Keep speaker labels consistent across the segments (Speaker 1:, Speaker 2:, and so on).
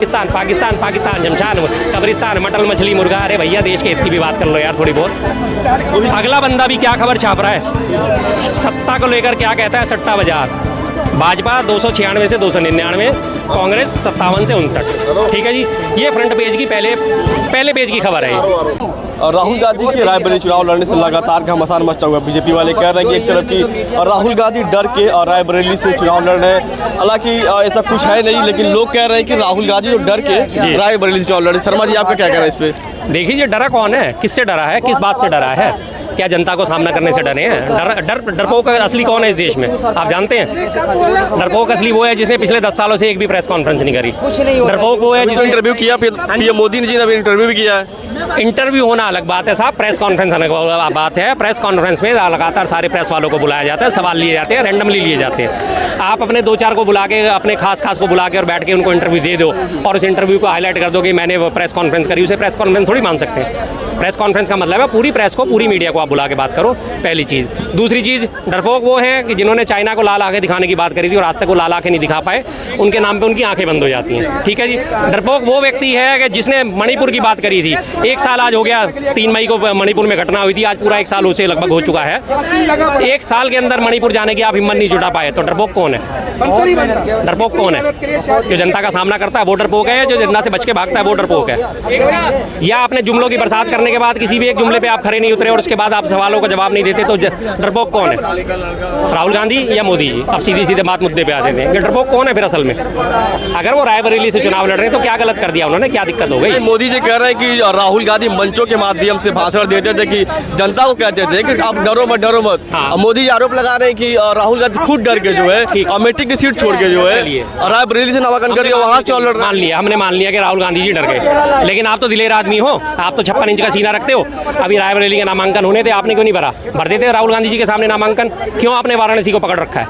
Speaker 1: पाकिस्तान पाकिस्तान पाकिस्तान शमशान कब्रिस्तान मटल मछली मुर्गा। अरे भैया देश के हित की भी बात कर लो यार थोड़ी बहुत। अगला बंदा भी क्या खबर छाप रहा है, सत्ता को लेकर क्या कहता है, सट्टा बाजार। भाजपा 296 से 299, कांग्रेस 57 से 59। ठीक है जी, ये फ्रंट पेज की पहले पेज की खबर है।
Speaker 2: राहुल गांधी की रायबरेली चुनाव लड़ने से लगातार घमासान मचा हुआ। बीजेपी वाले कह रहे हैं कि एक तरफ की राहुल गांधी डर के और रायबरेली से चुनाव लड़ रहे हैं। हालांकि ऐसा कुछ है नहीं, लेकिन लोग कह रहे हैं कि राहुल गांधी तो डर के रायबरेली से चुनाव लड़े। शर्मा जी, आपका क्या कहना है इस पे?
Speaker 1: देखिए, डरा कौन है, किससे डरा है, किस बात से डरा है? क्या जनता को सामना करने से डरे हैं? डरपोक असली कौन है इस देश में, आप जानते हैं? डरपोक असली वो है जिसने पिछले 10 सालों से एक भी प्रेस कॉन्फ्रेंस नहीं करी। डरपोक वो है जिसने
Speaker 2: इंटरव्यू किया, पीएम मोदी जी ने इंटरव्यू भी किया है।
Speaker 1: इंटरव्यू होना अलग बात है साहब, प्रेस कॉन्फ्रेंस अलग बात है। प्रेस कॉन्फ्रेंस में लगातार सारे प्रेस वालों को बुलाया जाता है, सवाल लिए जाते हैं, रैंडमली लिए जाते हैं। आप अपने 2-4 को बुला के, अपने खास को बुला के और बैठ के उनको इंटरव्यू दे दो और उस इंटरव्यू को हाईलाइट कर दो कि मैंने वो प्रेस कॉन्फ्रेंस करी, उसे प्रेस कॉन्फ्रेंस थोड़ी मान सकते हैं। प्रेस कॉन्फ्रेंस का मतलब है पूरी प्रेस को, पूरी मीडिया को आप बुला के बात करो, पहली चीज़। दूसरी चीज़, डरपोक वो है कि जिन्होंने चाइना को लाल आंखें दिखाने की बात करी थी और आज तक वो लाल आंखें नहीं दिखा पाए, उनके नाम पे उनकी आंखें बंद हो जाती हैं। ठीक है जी। डरपोक वो व्यक्ति है कि जिसने मणिपुर की बात करी थी। 1 साल आज हो गया, 3 मई को मणिपुर में घटना हुई थी, आज पूरा 1 साल उसे लगभग हो चुका है। 1 साल के अंदर मणिपुर जाने की आप हिम्मत नहीं जुटा पाए, तो डरपोक कौन है? डरपोक कौन है? जो जनता का सामना करता है वो डरपोक है, जो जनता से बच के भागता है वो डरपोक है। या आपने जुमलों की बरसात करने के बाद किसी भी एक जुमले पे आप खड़े नहीं उतरे और उसके बाद आप सवालों का जवाब नहीं देते, तो डरपोक कौन है? राहुल गांधी या मोदी जी? अब सीधे सीधे बात मुद्दे पे आते थे कि डरपोक कौन है फिर असल में? अगर वो रायबरेली से चुनाव लड़ रहे हैं तो क्या गलत कर दिया उन्होंने, क्या दिक्कत हो गई?
Speaker 2: मोदी जी कह रहे हैं कि राहुल गांधी मंचों के माध्यम से भाषण देते थे कि जनता को कहते थे कि आप डरो मत, डरो मत।
Speaker 1: हाँ।
Speaker 2: मोदी जी आरोप लगा रहे हैं कि राहुल गांधी खुद डर के जो है अमेठी की सीट छोड़ के जो है रायबरेली से नामांकन करके वहाँ चुनाव लड़ रहे हैं।
Speaker 1: हमने मान लिया कि राहुल गांधी जी डर गए, लेकिन आप तो दिलेर आदमी हो, आप तो 56 इंच का सीना रखते हो। अभी रायबरेली के नामांकन होने थे, आपने क्यों नहीं भर देते राहुल गांधी जी के सामने नामांकन? क्यों आपने वाराणसी को पकड़ रखा है?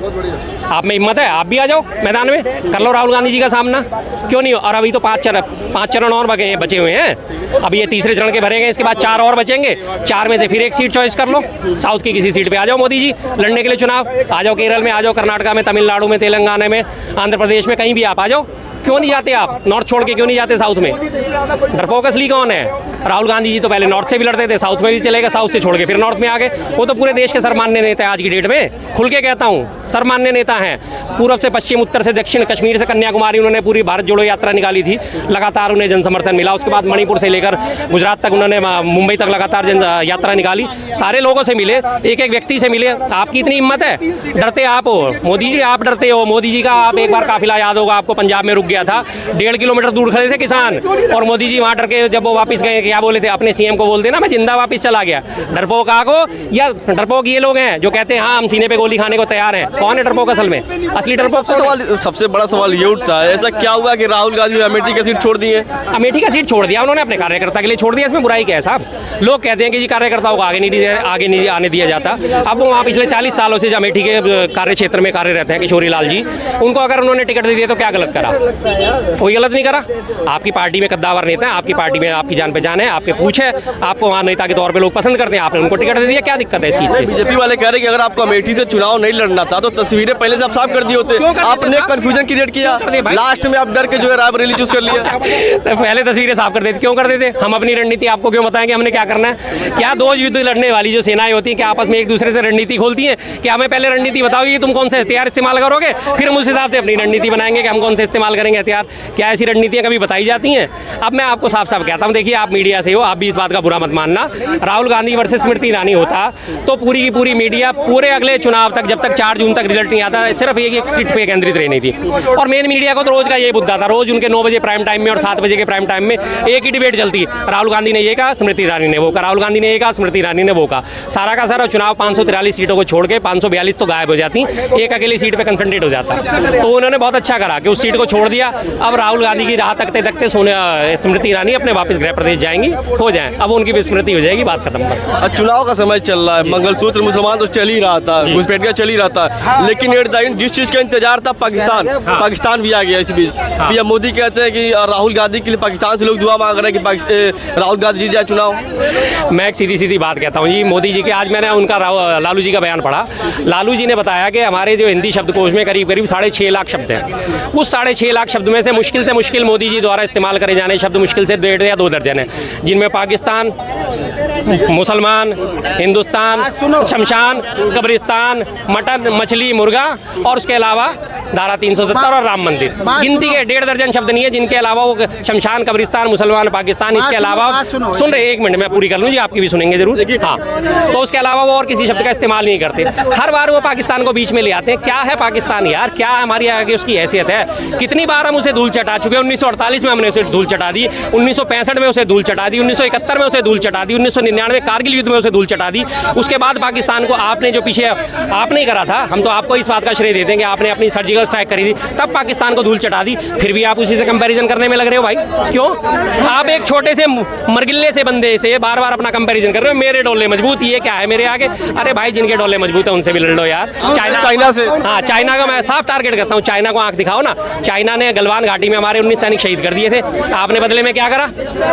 Speaker 1: आप में हिम्मत है, आप भी आ जाओ मैदान में, कर लो राहुल गांधी जी का सामना, क्यों नहीं? और अभी तो 5 चरण और बचे हुए हैं। अभी ये तीसरे चरण के भरेंगे, इसके बाद 4 और बचेंगे। 4 में से फिर एक सीट चॉइस कर लो, साउथ की किसी सीट पे आ जाओ मोदी जी लड़ने के लिए चुनाव। आ जाओ केरल में, आ जाओ कर्नाटका में, तमिलनाडु में, तेलंगाना में, आंध्र प्रदेश में, कहीं भी आप आ जाओ। क्यों नहीं जाते आप? नॉर्थ छोड़ के क्यों नहीं जाते साउथ में? डरपोक असली कौन है? राहुल गांधी जी तो पहले नॉर्थ से भी लड़ते थे, साउथ में भी चले गए, साउथ से छोड़ के फिर नॉर्थ में आ गए। वो तो पूरे देश के सर्वमान्य नेता है आज की डेट में, खुल के कहता हूँ, सर्वमान्य नेता हैं। पूर्व से पश्चिम, उत्तर से दक्षिण, कश्मीर से कन्याकुमारी, उन्होंने पूरी भारत जोड़ो यात्रा निकाली थी, लगातार उन्हें जन समर्थन मिला। उसके बाद मणिपुर से लेकर गुजरात तक, उन्होंने मुंबई तक लगातार जन यात्रा निकाली, सारे लोगों से मिले, एक एक व्यक्ति से मिले। आपकी इतनी हिम्मत है? डरते आप हो मोदी जी, आप डरते हो मोदी जी का। आप एक बार काफिला याद होगा आपको, पंजाब में रुक गया था, 1.5 किलोमीटर दूर खड़े थे किसान, और मोदी जी वहाँ डर के जब वो वापस गए, क्या बोले थे? अपने सीएम को बोलते ना मैं जिंदा वापस चला गया। डरपोक आगो या डरपोक ये लोग हैं जो कहते हैं हाँ हम सीने पे गोली खाने को तैयार हैं? कौन है डरपोक असल में? असली डरपोक
Speaker 2: सबसे बड़ा सवाल ये उठता है, ऐसा क्या हुआ कि राहुल गांधी अमेठी की सीट छोड़ दी है?
Speaker 1: अमेठी का सीट छोड़ दिया उन्होंने, अपने कार्यकर्ता के लिए छोड़ दिया, इसमें बुराई क्या है साहब? लोग कहते हैं कि जी कार्यकर्ताओं को आगे नहीं आने दिया जाता। अब वो वहाँ पिछले 40 सालों से जो अमेठी के कार्य क्षेत्र में कार्य रहते हैं किशोरी लाल जी, उनको अगर उन्होंने टिकट दे दिया तो क्या गलत करा? कोई गलत नहीं करा। आपकी पार्टी में कद्दावर नेता है, आपकी पार्टी में आपकी जान पहचान है, आपके पूछ है, आपको वहाँ नेता के तौर पे लोग पसंद करते हैं, आपने उनको टिकट दे दिया, क्या दिक्कत है इस चीज़ से?
Speaker 2: बीजेपी वाले कह रहे हैं कि अगर आपको अमेठी से चुनाव नहीं लड़ना था तो तस्वीरें पहले से आप साफ कर दिए होते। आपने कंफ्यूजन क्रिएट किया, लास्ट में आप डर के जो है रायबरेली चूज कर लिया।
Speaker 1: तो पहले तस्वीरें साफ कर देते, क्यों कर देते? हम अपनी रणनीति आपको क्यों बताएंगे हमने क्या करना है? क्या 2 युद्ध लड़ने वाली जो सेनाएं होती हैं क्या आपस में एक दूसरे से रणनीति खोलती हैं? क्या हमें पहले रणनीति बताओगे तुम कौन सा हथियार इस्तेमाल करोगे, फिर हम उस हिसाब से अपनी रणनीति बनाएंगे कि हम कौन से इस्तेमाल करेंगे हथियार? क्या ऐसी रणनीतियां कभी बताई जाती हैं? अब मैं आपको साफ साफ कहता हूं, देखिए आप मीडिया से हो, आप भी इस बात का बुरा मत मानना। राहुल गांधी वर्सेस स्मृति ईरानी होता तो पूरी की पूरी मीडिया पूरे अगले चुनाव तक, जब तक 4 जून तक रिजल्ट नहीं आता, सिर्फ एक सीट पे केंद्रित रहनी थी। और मेन मीडिया को तो रोज का यही मुद्दा था, रोज उनके 9 बजे प्राइम टाइम में और 7 बजे के प्राइम टाइम में एक ही डिबेट चलती। राहुल गांधी ने ये कहा, स्मृति ईरानी ने वो कहा, राहुल गांधी ने ये कहा, स्मृति ईरानी ने वो कहा। सारा का सारा चुनाव 543 सीटों को छोड़ के 542 तो गायब हो जाती, एक अकेली सीट पे कंसंट्रेट हो जाता। तो उन्होंने बहुत अच्छा करा कि उस सीट को छोड़ दिया। अब राहुल गांधी की राह तकते तकते स्मृति ईरानी अपने वापस गृह प्रदेश जाएंगी, हो जाए, अब उनकी विस्मृति हो जाएगी, बात खत्म बस।
Speaker 2: चुनाव का समय चल रहा है, मंगलसूत्र मुसलमान तो चल ही रहा था, घुसपैठिया चल ही रहा था, लेकिन जिस चीज का इंतजार था पाकिस्तान भी आ गया इस बीच। पीएम मोदी कहते हैं कि राहुल गांधी के लिए पाकिस्तान से लोग दुआ मांग रहे हैं कि राहुल गांधी जीत जाए चुनाव।
Speaker 1: मैं एक सीधी बात कहता हूँ जी, मोदी जी के आज मैंने उनका लालू जी का बयान पढ़ा। लालू जी ने बताया कि हमारे जो हिंदी शब्दकोश में करीब 6.5 लाख शब्द हैं, उस 6.5 लाख शब्द में से मुश्किल मोदी जी द्वारा इस्तेमाल करे जाने शब्द मुश्किल से 1.5 या 2 दर्जन है, जिनमें पाकिस्तान, मुसलमान, हिंदुस्तान, शमशान, कब्रिस्तान, मटन, मछली, मुर्गा और उसके अलावा धारा 370 और राम मंदिर। गिनती के 1.5 दर्जन शब्द नहीं है जिनके अलावा वो शमशान, कब्रिस्तान, मुसलमान, पाकिस्तान, इसके अलावा सुन रहे, 1 मिनट मैं पूरी कर लूँ जी, आपकी भी सुनेंगे जरूर। हाँ, तो उसके अलावा वो और किसी शब्द का इस्तेमाल नहीं करते। हर बार वो पाकिस्तान को बीच में ले आते हैं। क्या है पाकिस्तान यार, क्या हमारी आगे उसकी हैसियत है? कितनी बार हम उसे धूल चटा चुके हैं। 1948 में हमने उसे धूल चटा दी, 1965 में उसे धूल चटा दी, 1971 में उसे धूल चटा दी, 1999 कारगिल युद्ध में उसे धूल चटा दी। उसके बाद पाकिस्तान को आपने जो पीछे आपने ही करा था, हम तो आपको इस बात का श्रेय देते हैं कि आपने अपनी सर्जिकल स्ट्राइक करी थी, तब पाकिस्तान को धूल चटा दी। फिर भी आप उसी से कंपैरिजन करने में लग रहे हो भाई, क्यों? आप एक छोटे से मरगिल्ले से बंदे से बार बार अपना कंपैरिजन कर रहे हो। मेरे डोले मजबूत, ये क्या है मेरे आगे? अरे भाई, जिनके डोले मजबूत है उनसे भी लड़ लो यार।
Speaker 2: चाइना से,
Speaker 1: हाँ, चाइना का मैं साफ टारगेट करता हूँ। चाइना को आंख दिखाओ ना। चाइना ने गलवान घाटी में हमारे 19 सैनिक शहीद कर दिए थे। आपने बदले में क्या करा?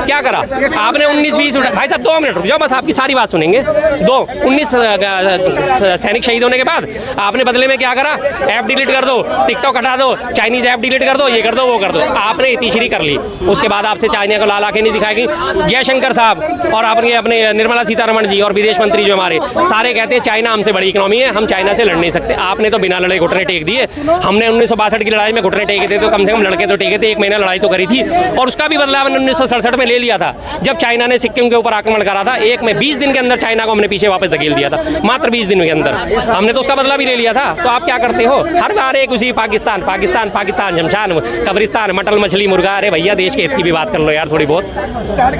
Speaker 1: क्या करा आपने? 19-20 भाई साहब 2 मिनट रुक जाओ, बस आपकी सारी बात सुनेंगे। 19 सैनिक शहीद होने के बाद आपने बदले में क्या करा? ऐप डिलीट कर दो, टिकटॉक हटा दो, चाइनीज ऐप डिलीट कर दो, ये कर दो, वो कर दो। आपने तीसरी कर ली। उसके बाद आपसे चाइना को लाल आंखें नहीं दिखाएगी। जयशंकर साहब और अपने निर्मला सीतारमण जी और विदेश मंत्री जो हमारे सारे कहते हैं चाइना हमसे बड़ी इकोनॉमी है, हम चाइना से लड़ नहीं सकते। आपने तो बिना लड़े घुटने टेक दिए। हमने 1962 की लड़ाई में घुटने टेके थे, तो कम से कम लड़के तो टेके थे। 1 महीना लड़ाई तो करी थी, और उसका भी बदलाव 1967 में ले लिया था, जब चाइना ने सिक्किम के ऊपर आक्रमण करा था। 20 दिन के अंदर चाइना को हमने पीछे वापस धकेल दिया था, मात्र 20 दिन के अंदर हमने तो उसका बदला भी ले लिया था। तो आप क्या करते हो? हर बार एक उसी पाकिस्तान पाकिस्तान पाकिस्तान, शमशान, कब्रिस्तान, मटन, मछली, मुर्गा। अरे भैया, देश के हित की भी बात कर लो यार थोड़ी बहुत।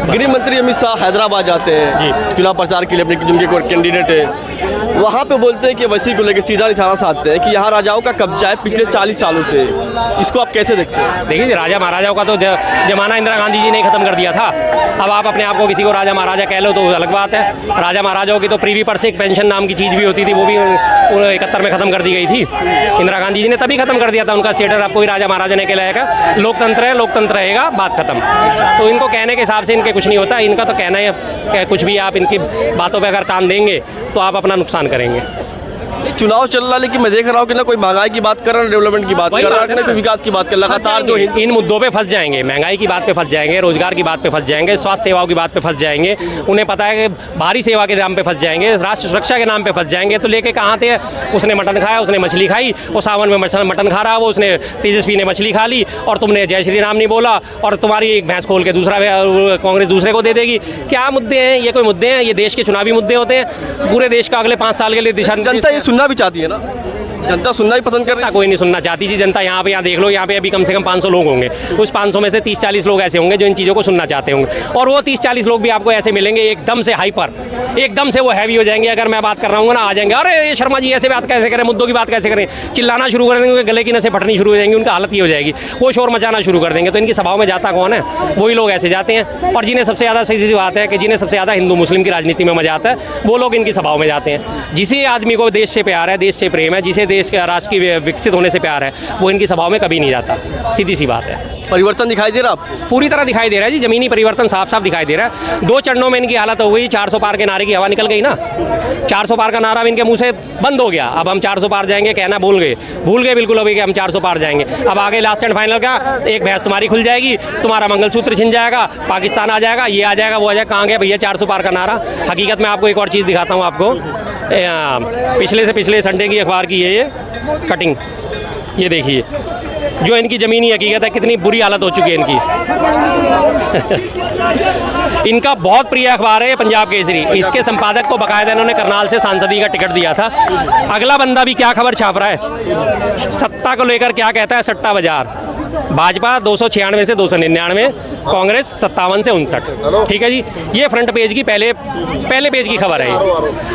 Speaker 2: गृह मंत्री अमित शाह हैदराबाद जाते हैं चुनाव प्रचार के लिए, अपने जिनके कैंडिडेट है वहाँ पे बोलते हैं कि वैसी को लेकर सीधा निशाना साधते हैं कि यहाँ राजाओं का कब्जा है पिछले 40 सालों से। इसको आप कैसे देखते हैं?
Speaker 1: देखिए, राजा महाराजाओं का तो जमाना इंदिरा गांधी जी ने खत्म कर दिया था। अब आप अपने आप को किसी को राजा महाराजा कह लो तो अलग बात है। राजा महाराजाओं की तो प्रीवी पर से एक पेंशन नाम की चीज़ भी होती थी, वो भी 71 में खत्म कर दी गई थी। इंदिरा गांधी जी ने तभी खत्म कर दिया था उनका स्टेटस। अब कोई राजा महाराजा नहीं कहलाएगा। लोकतंत्र है, लोकतंत्र रहेगा, बात खत्म। तो इनको कहने के हिसाब से इनके कुछ नहीं होता। इनका तो कहना है कुछ भी, आप इनकी बातों पर अगर कान देंगे तो आप अपना नुकसान करेंगे।
Speaker 2: चुनाव चल रहा है, लेकिन मैं देख रहा हूँ कि ना कोई महंगाई की बात कर रहा है, डेवलपमेंट की बात कर रहा है, ना कोई विकास की बात कर, लगातार जो
Speaker 1: इन मुद्दों पे फंस जाएंगे। महंगाई की बात पे फंस जाएंगे, रोजगार की बात पे फंस जाएंगे, स्वास्थ्य सेवाओं की बात पे फंस जाएंगे। उन्हें पता है कि भारी सेवा के नाम पे फंस जाएंगे, राष्ट्र सुरक्षा के नाम पे फंस जाएंगे। तो लेके कहाँ थे? उसने मटन खाया, उसने मछली खाई, वो सावन में मटन खा रहा, वो उसने तेजस्वी ने मछली खा ली, और तुमने जय श्री राम नहीं बोला, और तुम्हारी एक भैंस खोल के दूसरा कांग्रेस दूसरे को दे देगी। क्या मुद्दे हैं ये? कोई मुद्दे हैं? ये देश के चुनावी मुद्दे होते हैं। पूरे देश का अगले 5 साल के लिए दिशा।
Speaker 2: जनता ये सुनना भी चाहती है ना, जनता सुनना ही पसंद कर रही है।
Speaker 1: कोई नहीं सुनना चाहती जी जनता। यहाँ देख लो, यहाँ पे अभी कम से कम 500 लोग होंगे। उस 500 में से 30-40 लोग ऐसे होंगे जो इन चीज़ों को सुनना चाहते होंगे, और वो 30-40 लोग भी आपको ऐसे मिलेंगे एकदम से हाइपर, एकदम से वो हैवी हो जाएंगे। अगर मैं बात कर रहा हूँ ना, आ जाएंगे, अरे ये शर्मा जी ऐसे बात कैसे करें, मुद्दों की बात कैसे करें, चिल्लाना शुरू कर देंगे, गले की नसें फटनी शुरू हो जाएंगी, उनका हालत ही हो जाएगी, वो शोर मचाना शुरू कर देंगे। तो इनकी सभाओं में जाता कौन है? वही लोग ऐसे जाते हैं। और जिन्हें सबसे ज़्यादा सही बात है कि जिन्हें सबसे ज़्यादा हिंदू मुस्लिम की राजनीति में मजा आता है, वो लोग इनकी सभाओं में जाते हैं। जिसे आदमी को देश से प्यार है, देश से प्रेम है, जिसे देश के राष्ट्र की विकसित होने से प्यार है, वो इनकी सभाओं में कभी नहीं जाता। सीधी सी बात है।
Speaker 2: परिवर्तन दिखाई दे रहा है?
Speaker 1: पूरी तरह दिखाई दे रहा है जी, जमीनी परिवर्तन साफ साफ दिखाई दे रहा है। 2 चरणों में इनकी हालत हो गई। 400 पार के नारे की हवा निकल गई ना। 400 पार का नारा इनके मुंह से बंद हो गया। अब हम 400 पार जाएंगे कहना भूल गए बिल्कुल अभी कि हम 400 पार जाएंगे। अब आगे लास्ट एंड फाइनल का एक भैंस तुम्हारी खुल जाएगी, तुम्हारा मंगलसूत्र छिन जाएगा, पाकिस्तान आ जाएगा, ये आ जाएगा, वो आ जाएगा। कहाँ गया भैया 400 पार का नारा? हकीकत में आपको एक और चीज़ दिखाता हूँ आपको। पिछले से पिछले संडे की अखबार की है ये कटिंग, ये देखिए जो इनकी ज़मीनी हकीकत है, कितनी बुरी हालत हो चुकी है इनकी। इनका बहुत प्रिय अखबार है पंजाब केसरी। इसके संपादक को बाकायदा इन्होंने करनाल से सांसदी का टिकट दिया था। अगला बंदा भी क्या खबर छाप रहा है, सत्ता को लेकर क्या कहता है, सट्टा बाजार। भाजपा 296 से 299, कांग्रेस 57 से 59। ठीक है जी, ये फ्रंट पेज की पहले पेज की खबर है।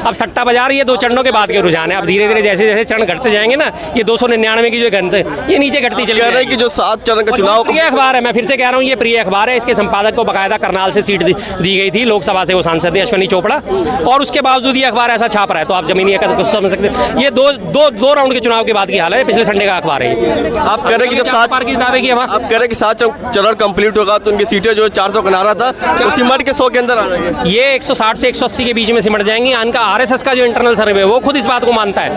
Speaker 1: अब सट्टा बाजार ये 2 चरणों के बाद के रुझान है। अब धीरे धीरे जैसे जैसे चरण घटते जाएंगे ना, ये 299 की जो घंटे ये नीचे घटती चली जाएगी।
Speaker 2: कि जो 7 चरण का चुनाव
Speaker 1: प्रिय अखबार है, मैं फिर से कह रहा हूँ ये प्रिय अखबार है। इसके संपादक को बाकायदा करनाल से सीट दी गई थी, लोकसभा से वो सांसद है अश्विनी चोपड़ा, और उसके बावजूद ये अखबार ऐसा छाप रहा है। तो आप जमीनी कुछ समझ सकते हैं। ये दो राउंड के चुनाव के बाद की हाल है। पिछले संडे का अखबार है।
Speaker 2: आप कह रहे हैं कि जब 7
Speaker 1: पार की दावे की हवा,
Speaker 2: आप कह रहे हैं कि 7 चरण कंप्लीट होगा तो उनकी सीटें जो 400 का नारा था वो सिमट के 100 के अंदर आ जाएंगे।
Speaker 1: ये 160 से 180 के बीच में सिमट जाएंगी। इनका RSS का जो इंटरनल सर्वे है वो खुद इस बात को मानता है।